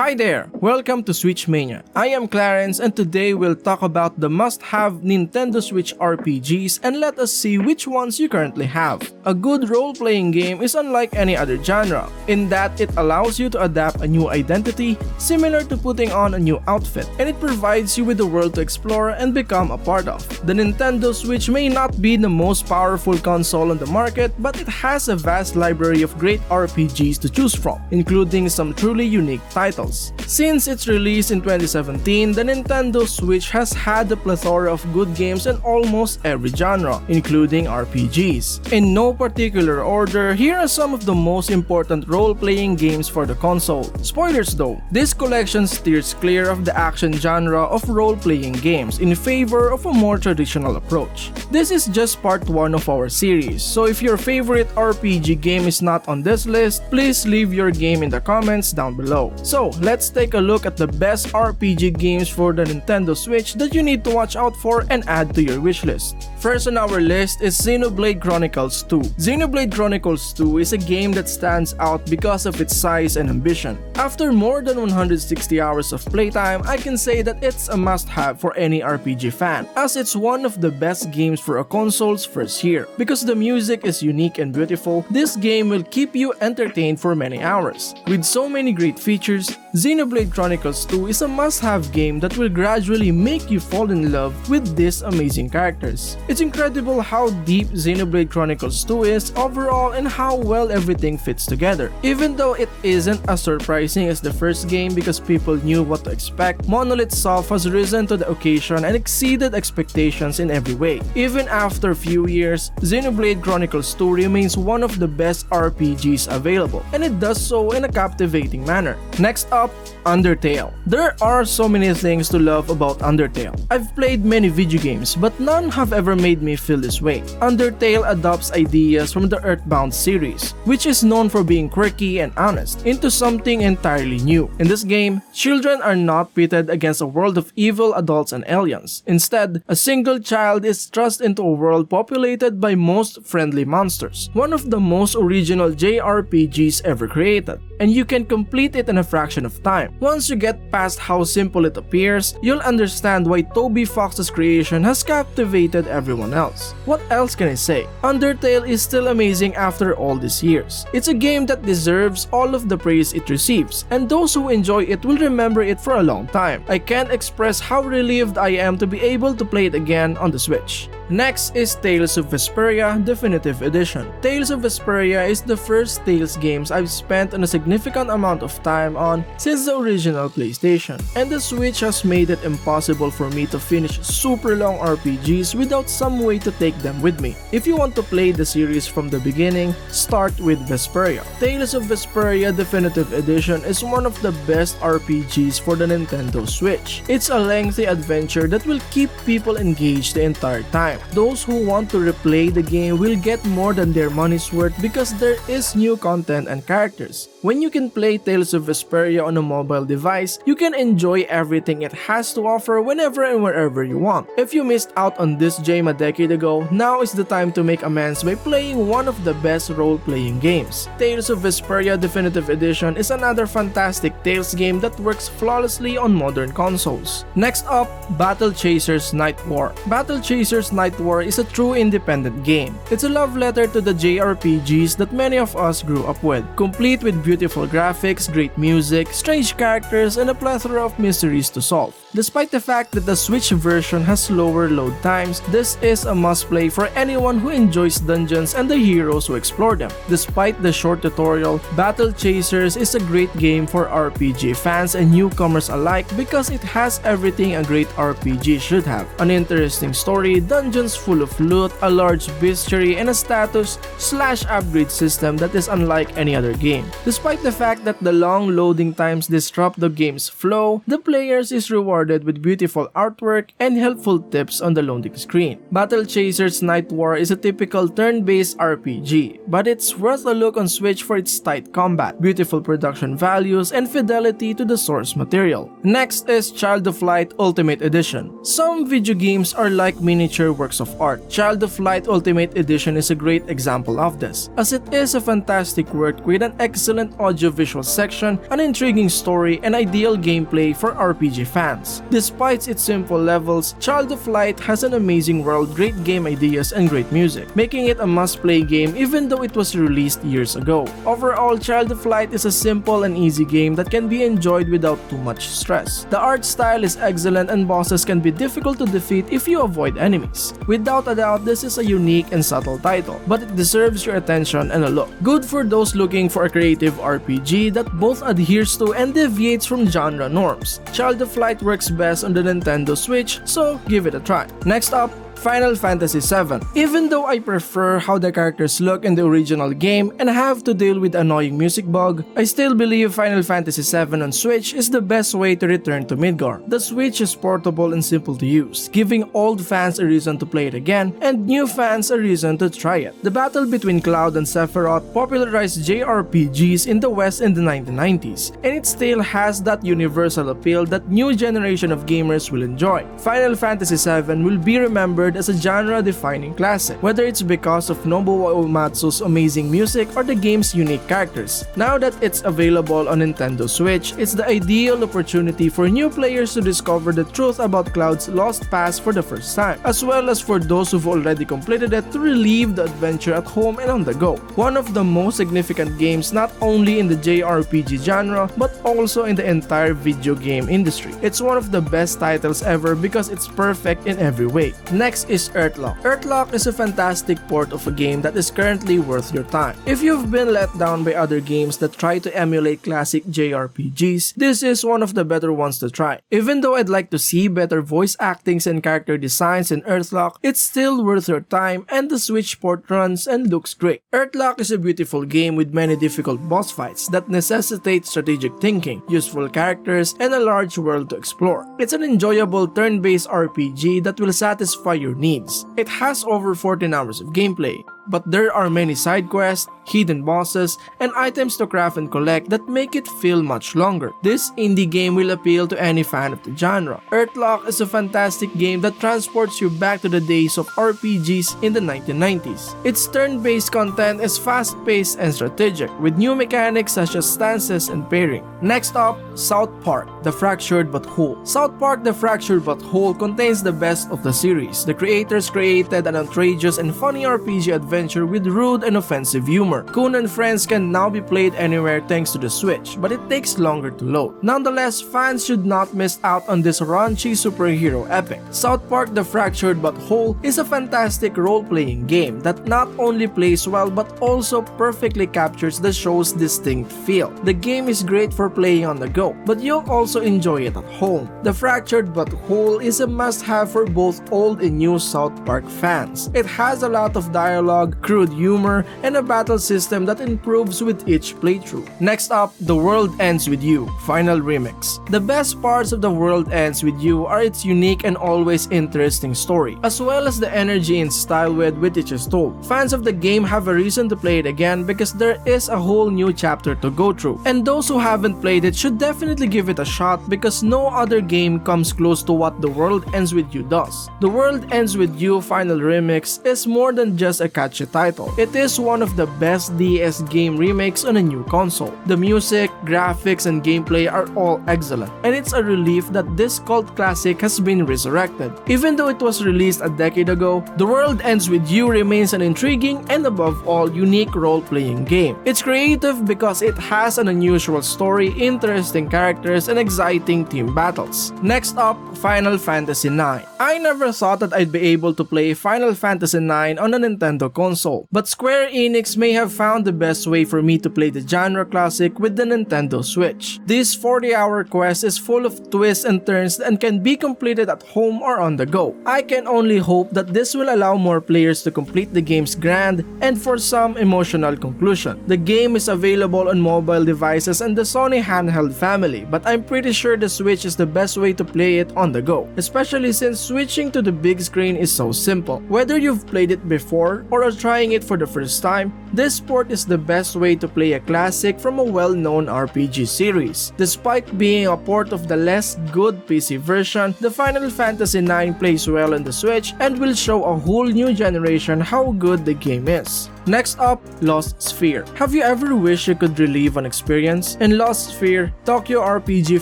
Hi there! Welcome to Switch Mania. I am Clarence and today we'll talk about the must-have Nintendo Switch RPGs and let us see which ones you currently have. A good role-playing game is unlike any other genre, in that it allows you to adapt a new identity, similar to putting on a new outfit, and it provides you with a world to explore and become a part of. The Nintendo Switch may not be the most powerful console on the market, but it has a vast library of great RPGs to choose from, including some truly unique titles. Since its release in 2017, the Nintendo Switch has had a plethora of good games in almost every genre, including RPGs. In no particular order, here are some of the most important role-playing games for the console. Spoilers though, this collection steers clear of the action genre of role-playing games in favor of a more traditional approach. This is just part 1 of our series, so if your favorite RPG game is not on this list, please leave your game in the comments down below. So, let's take a look at the best RPG games for the Nintendo Switch that you need to watch out for and add to your wishlist. First on our list is Xenoblade Chronicles 2. Xenoblade Chronicles 2 is a game that stands out because of its size and ambition. After more than 160 hours of playtime, I can say that it's a must-have for any RPG fan, as it's one of the best games for a console's first year. Because the music is unique and beautiful, this game will keep you entertained for many hours. With so many great features, Xenoblade Chronicles 2 is a must-have game that will gradually make you fall in love with these amazing characters. It's incredible how deep Xenoblade Chronicles 2 is overall and how well everything fits together. Even though it isn't as surprising as the first game because people knew what to expect, Monolith Soft has risen to the occasion and exceeded expectations in every way. Even after a few years, Xenoblade Chronicles 2 remains one of the best RPGs available, and it does so in a captivating manner. Next up, Undertale. There are so many things to love about Undertale. I've played many video games, but none have ever made me feel this way. Undertale adopts ideas from the Earthbound series, which is known for being quirky and honest, into something entirely new. In this game, children are not pitted against a world of evil adults and aliens. Instead, a single child is thrust into a world populated by most friendly monsters, one of the most original JRPGs ever created, and you can complete it in a fraction of time. Once you get past how simple it appears, you'll understand why Toby Fox's creation has captivated everyone else. What else can I say? Undertale is still amazing after all these years. It's a game that deserves all of the praise it receives, and those who enjoy it will remember it for a long time. I can't express how relieved I am to be able to play it again on the Switch. Next is Tales of Vesperia Definitive Edition. Tales of Vesperia is the first Tales games I've spent a significant amount of time on since the original PlayStation, and the Switch has made it impossible for me to finish super long RPGs without some way to take them with me. If you want to play the series from the beginning, start with Vesperia. Tales of Vesperia Definitive Edition is one of the best RPGs for the Nintendo Switch. It's a lengthy adventure that will keep people engaged the entire time. Those who want to replay the game will get more than their money's worth because there is new content and characters. When you can play Tales of Vesperia on a mobile device, you can enjoy everything it has to offer whenever and wherever you want. If you missed out on this game a decade ago, now is the time to make amends by playing one of the best role-playing games. Tales of Vesperia Definitive Edition is another fantastic Tales game that works flawlessly on modern consoles. Next up, Battle Chasers Nightwar. Battle Chasers Nightwar is a true independent game. It's a love letter to the JRPGs that many of us grew up with, complete with beautiful graphics, great music, strange characters, and a plethora of mysteries to solve. Despite the fact that the Switch version has slower load times, this is a must-play for anyone who enjoys dungeons and the heroes who explore them. Despite the short tutorial, Battle Chasers is a great game for RPG fans and newcomers alike because it has everything a great RPG should have. An interesting story, dungeons full of loot, a large bestiary, and a status/upgrade system that is unlike any other game. Despite the fact that the long loading times disrupt the game's flow, the players is rewarded with beautiful artwork and helpful tips on the loading screen. Battle Chasers Nightwar is a typical turn-based RPG, but it's worth a look on Switch for its tight combat, beautiful production values, and fidelity to the source material. Next is Child of Light Ultimate Edition. Some video games are like miniature works of art. Child of Light Ultimate Edition is a great example of this, as it is a fantastic work with an excellent audiovisual section, an intriguing story, and ideal gameplay for RPG fans. Despite its simple levels, Child of Light has an amazing world, great game ideas, and great music, making it a must-play game even though it was released years ago. Overall, Child of Light is a simple and easy game that can be enjoyed without too much stress. The art style is excellent and bosses can be difficult to defeat if you avoid enemies. Without a doubt, this is a unique and subtle title, but it deserves your attention and a look. Good for those looking for a creative RPG that both adheres to and deviates from genre norms. Child of Light works best on the Nintendo Switch, so give it a try. Next up, Final Fantasy VII. Even though I prefer how the characters look in the original game and have to deal with annoying music bug, I still believe Final Fantasy VII on Switch is the best way to return to Midgar. The Switch is portable and simple to use, giving old fans a reason to play it again and new fans a reason to try it. The battle between Cloud and Sephiroth popularized JRPGs in the West in the 1990s, and it still has that universal appeal that new generation of gamers will enjoy. Final Fantasy VII will be remembered as a genre-defining classic, whether it's because of Nobuo Uematsu's amazing music or the game's unique characters. Now that it's available on Nintendo Switch, it's the ideal opportunity for new players to discover the truth about Cloud's lost past for the first time, as well as for those who've already completed it to relive the adventure at home and on the go. One of the most significant games not only in the JRPG genre, but also in the entire video game industry. It's one of the best titles ever because it's perfect in every way. Next is Earthlock. Earthlock is a fantastic port of a game that is currently worth your time. If you've been let down by other games that try to emulate classic JRPGs, this is one of the better ones to try. Even though I'd like to see better voice actings and character designs in Earthlock, it's still worth your time and the Switch port runs and looks great. Earthlock is a beautiful game with many difficult boss fights that necessitate strategic thinking, useful characters, and a large world to explore. It's an enjoyable turn-based RPG that will satisfy your needs. It has over 14 hours of gameplay, but there are many side quests, hidden bosses, and items to craft and collect that make it feel much longer. This indie game will appeal to any fan of the genre. Earthlock is a fantastic game that transports you back to the days of RPGs in the 1990s. Its turn-based content is fast-paced and strategic, with new mechanics such as stances and pairing. Next up, South Park: The Fractured But Whole. South Park: The Fractured But Whole contains the best of the series. The creators created an outrageous and funny RPG adventure with rude and offensive humor. Kun and Friends can now be played anywhere thanks to the Switch, but it takes longer to load. Nonetheless, fans should not miss out on this raunchy superhero epic. South Park: The Fractured But Whole is a fantastic role-playing game that not only plays well but also perfectly captures the show's distinct feel. The game is great for playing on the go, but you'll also enjoy it at home. The Fractured But Whole is a must-have for both old and new South Park fans. It has a lot of dialogue, crude humor, and a battle system that improves with each playthrough. Next up, The World Ends With You Final Remix. The best parts of The World Ends With You are its unique and always interesting story, as well as the energy and style with which it is told. Fans of the game have a reason to play it again because there is a whole new chapter to go through, and those who haven't played it should definitely give it a shot because no other game comes close to what The World Ends With You does. The World Ends With You Final Remix is more than just a catchy title. It is one of the best DS game remakes on a new console. The music, graphics, and gameplay are all excellent, and it's a relief that this cult classic has been resurrected. Even though it was released a decade ago, The World Ends With You remains an intriguing and above all unique role-playing game. It's creative because it has an unusual story, interesting characters, and exciting team battles. Next up, Final Fantasy IX. I never thought that I'd be able to play Final Fantasy IX on a Nintendo console, but Square Enix may have found the best way for me to play the genre classic with the Nintendo Switch. This 40-hour quest is full of twists and turns and can be completed at home or on the go. I can only hope that this will allow more players to complete the game's grand and for some emotional conclusion. The game is available on mobile devices and the Sony handheld family, but I'm pretty sure the Switch is the best way to play it on the go, especially since switching to the big screen is so simple. Whether you've played it before or are trying it for the first time, this port is the best way to play a classic from a well-known RPG series. Despite being a port of the less good PC version, the Final Fantasy IX plays well on the Switch and will show a whole new generation how good the game is. Next up, Lost Sphear. Have you ever wished you could relive an experience? In Lost Sphear, Tokyo RPG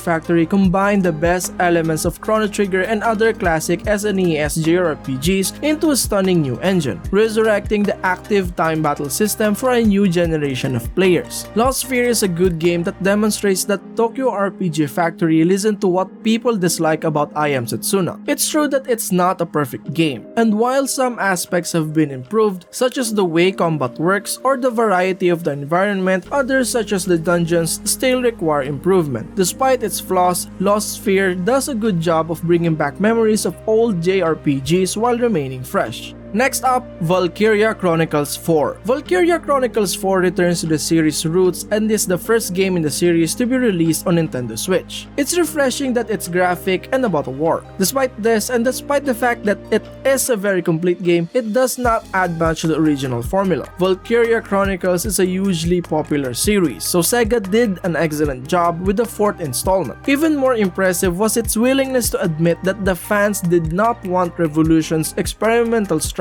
Factory combined the best elements of Chrono Trigger and other classic SNES JRPGs into a stunning new engine, resurrecting the active time battle system for a new generation of players. Lost Sphear is a good game that demonstrates that Tokyo RPG Factory listened to what people dislike about I Am Setsuna. It's true that it's not a perfect game, and while some aspects have been improved, such as the way combat works or the variety of the environment, others such as the dungeons still require improvement. Despite its flaws, Lost Sphear does a good job of bringing back memories of old JRPGs while remaining fresh. Next up, Valkyria Chronicles 4. Valkyria Chronicles 4 returns to the series' roots and is the first game in the series to be released on Nintendo Switch. It's refreshing that it's graphic and about a war. Despite this, and despite the fact that it is a very complete game, it does not add much to the original formula. Valkyria Chronicles is a hugely popular series, so Sega did an excellent job with the fourth installment. Even more impressive was its willingness to admit that the fans did not want Revolution's experimental structure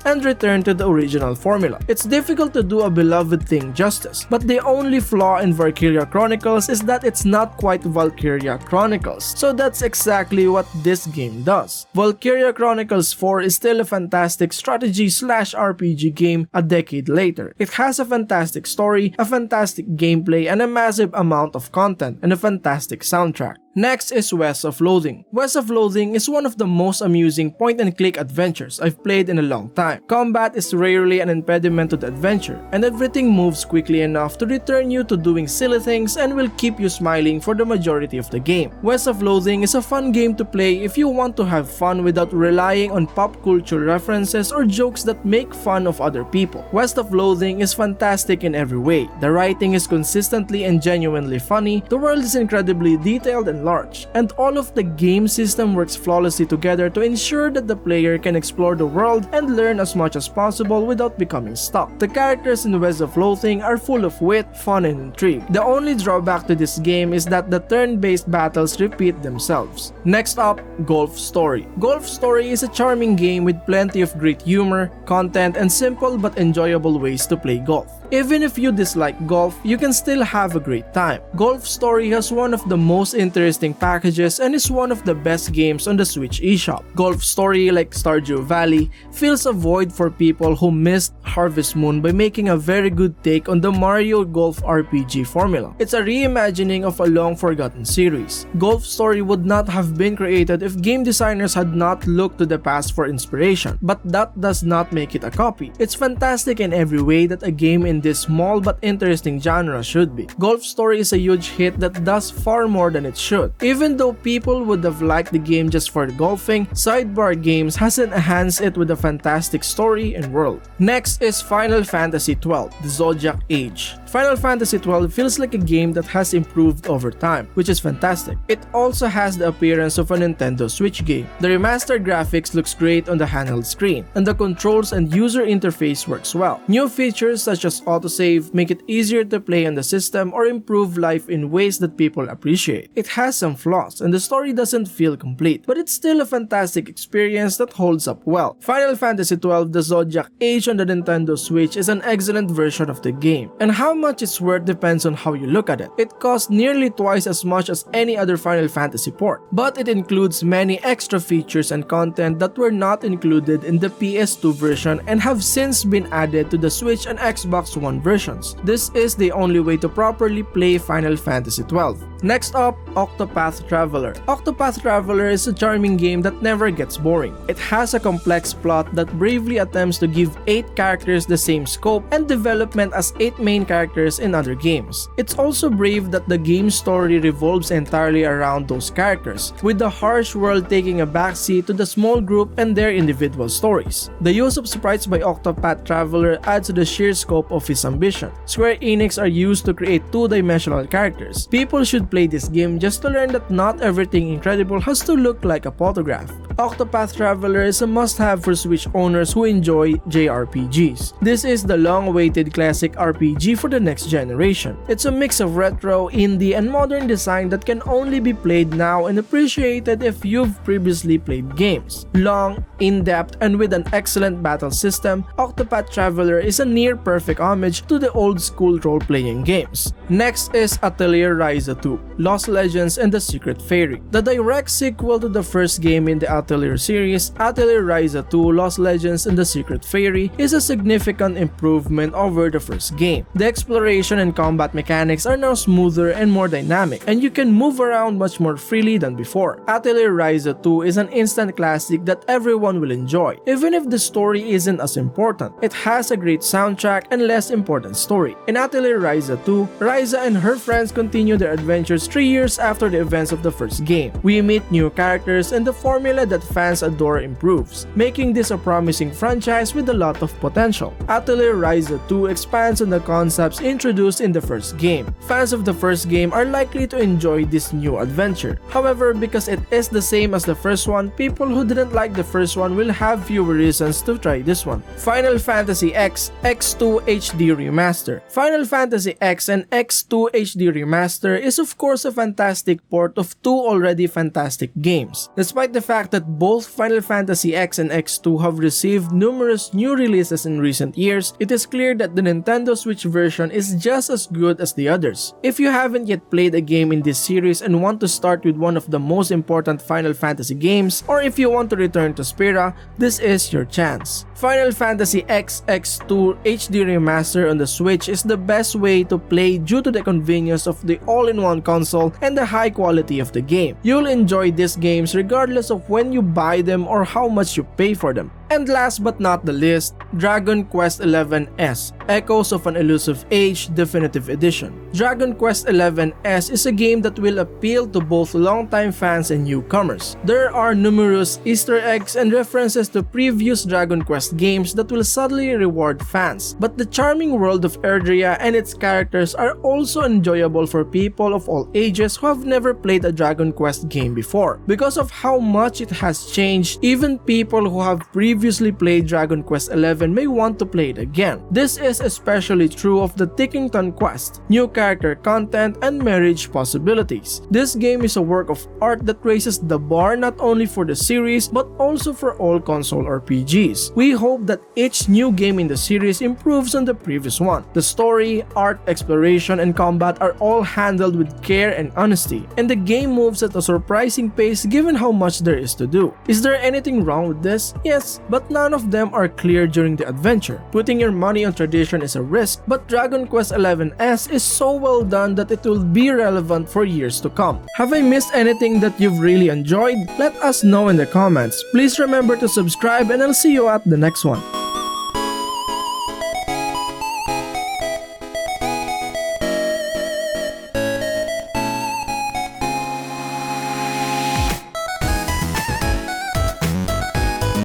and return to the original formula. It's difficult to do a beloved thing justice, but the only flaw in Valkyria Chronicles is that it's not quite Valkyria Chronicles, so that's exactly what this game does. Valkyria Chronicles 4 is still a fantastic strategy/RPG game a decade later. It has a fantastic story, a fantastic gameplay, and a massive amount of content, and a fantastic soundtrack. Next is West of Loathing. West of Loathing is one of the most amusing point-and-click adventures I've played in a long time. Combat is rarely an impediment to the adventure, and everything moves quickly enough to return you to doing silly things and will keep you smiling for the majority of the game. West of Loathing is a fun game to play if you want to have fun without relying on pop culture references or jokes that make fun of other people. West of Loathing is fantastic in every way. The writing is consistently and genuinely funny, the world is incredibly detailed and large, and all of the game system works flawlessly together to ensure that the player can explore the world and learn as much as possible without becoming stuck. The characters in West of Loathing are full of wit, fun, and intrigue. The only drawback to this game is that the turn-based battles repeat themselves. Next up, Golf Story. Golf Story is a charming game with plenty of great humor, content, and simple but enjoyable ways to play golf. Even if you dislike golf, you can still have a great time. Golf Story has one of the most interesting packages and is one of the best games on the Switch eShop. Golf Story, like Stardew Valley, fills a void for people who missed Harvest Moon by making a very good take on the Mario Golf RPG formula. It's a reimagining of a long-forgotten series. Golf Story would not have been created if game designers had not looked to the past for inspiration, but that does not make it a copy. It's fantastic in every way that a game in this small but interesting genre should be. Golf Story is a huge hit that does far more than it should. Even though people would have liked the game just for golfing, Sidebar Games has enhanced it with a fantastic story and world. Next is Final Fantasy XII, the Zodiac Age. Final Fantasy XII feels like a game that has improved over time, which is fantastic. It also has the appearance of a Nintendo Switch game. The remastered graphics looks great on the handheld screen, and the controls and user interface works well. New features such as autosave make it easier to play on the system or improve life in ways that people appreciate. It has some flaws, and the story doesn't feel complete, but it's still a fantastic experience that holds up well. Final Fantasy XII The Zodiac Age on the Nintendo Switch is an excellent version of the game, and how much it's worth depends on how you look at it. It costs nearly twice as much as any other Final Fantasy port, but it includes many extra features and content that were not included in the PS2 version and have since been added to the Switch and Xbox One versions. This is the only way to properly play Final Fantasy XII. Next up, Octopath Traveler. Octopath Traveler is a charming game that never gets boring. It has a complex plot that bravely attempts to give 8 characters the same scope and development as 8 main characters in other games. It's also brave that the game's story revolves entirely around those characters, with the harsh world taking a backseat to the small group and their individual stories. The use of sprites by Octopath Traveler adds to the sheer scope of his ambition. Square Enix are used to create 2-dimensional characters. People should play this game just to learn that not everything incredible has to look like a photograph. Octopath Traveler is a must-have for Switch owners who enjoy JRPGs. This is the long-awaited classic RPG for the next generation. It's a mix of retro, indie, and modern design that can only be played now and appreciated if you've previously played games. Long, in-depth, and with an excellent battle system, Octopath Traveler is a near-perfect homage to the old-school role-playing games. Next is Atelier Ryza 2, Lost Legends and the Secret Fairy. The direct sequel to the first game in the Atelier series, Atelier Ryza 2, Lost Legends and the Secret Fairy is a significant improvement over the first game. The exploration and combat mechanics are now smoother and more dynamic, and you can move around much more freely than before. Atelier Ryza 2 is an instant classic that everyone will enjoy, even if the story isn't as important. It has a great soundtrack and less important story. In Atelier Ryza 2, Ryza and her friends continue their adventures 3 years after the events of the first game. We meet new characters and the formula that fans adore improves, making this a promising franchise with a lot of potential. Atelier Ryza 2 expands on the concepts introduced in the first game. Fans of the first game are likely to enjoy this new adventure. However, because it is the same as the first one, people who didn't like the first one will have fewer reasons to try this one. Final Fantasy X X2 HD Remaster. Final Fantasy X and X2 HD Remaster is of course a fantastic port of two already fantastic games. Despite the fact that both Final Fantasy X and X2 have received numerous new releases in recent years, it is clear that the Nintendo Switch version is just as good as the others. If you haven't yet played a game in this series and want to start with one of the most important Final Fantasy games, or if you want to return to Sphear, this is your chance. Final Fantasy X X2 HD Remaster on the Switch is the best way to play due to the convenience of the all-in-one console and the high quality of the game. You'll enjoy these games regardless of when you buy them or how much you pay for them. And last but not the least, Dragon Quest XI-S, Echoes of an Elusive Age Definitive Edition. Dragon Quest XI-S is a game that will appeal to both longtime fans and newcomers. There are numerous Easter eggs and references to previous Dragon Quest games that will subtly reward fans, but the charming world of Erdrea and its characters are also enjoyable for people of all ages who have never played a Dragon Quest game before. Because of how much it has changed, even people who have previously played Dragon Quest XI may want to play it again. This is especially true of the Tickington Quest, new character content, and marriage possibilities. This game is a work of art that raises the bar not only for the series but also for all console RPGs. We hope that each new game in the series improves on the previous one. The story, art, exploration, and combat are all handled with care and honesty, and the game moves at a surprising pace given how much there is to do. Is there anything wrong with this? Yes, but none of them are clear during the adventure. Putting your money on tradition is a risk, but Dragon Quest XI-S is so well done that it will be relevant for years to come. Have I missed anything that you've really enjoyed? Let us know in the comments. Please remember to subscribe and I'll see you at the next one.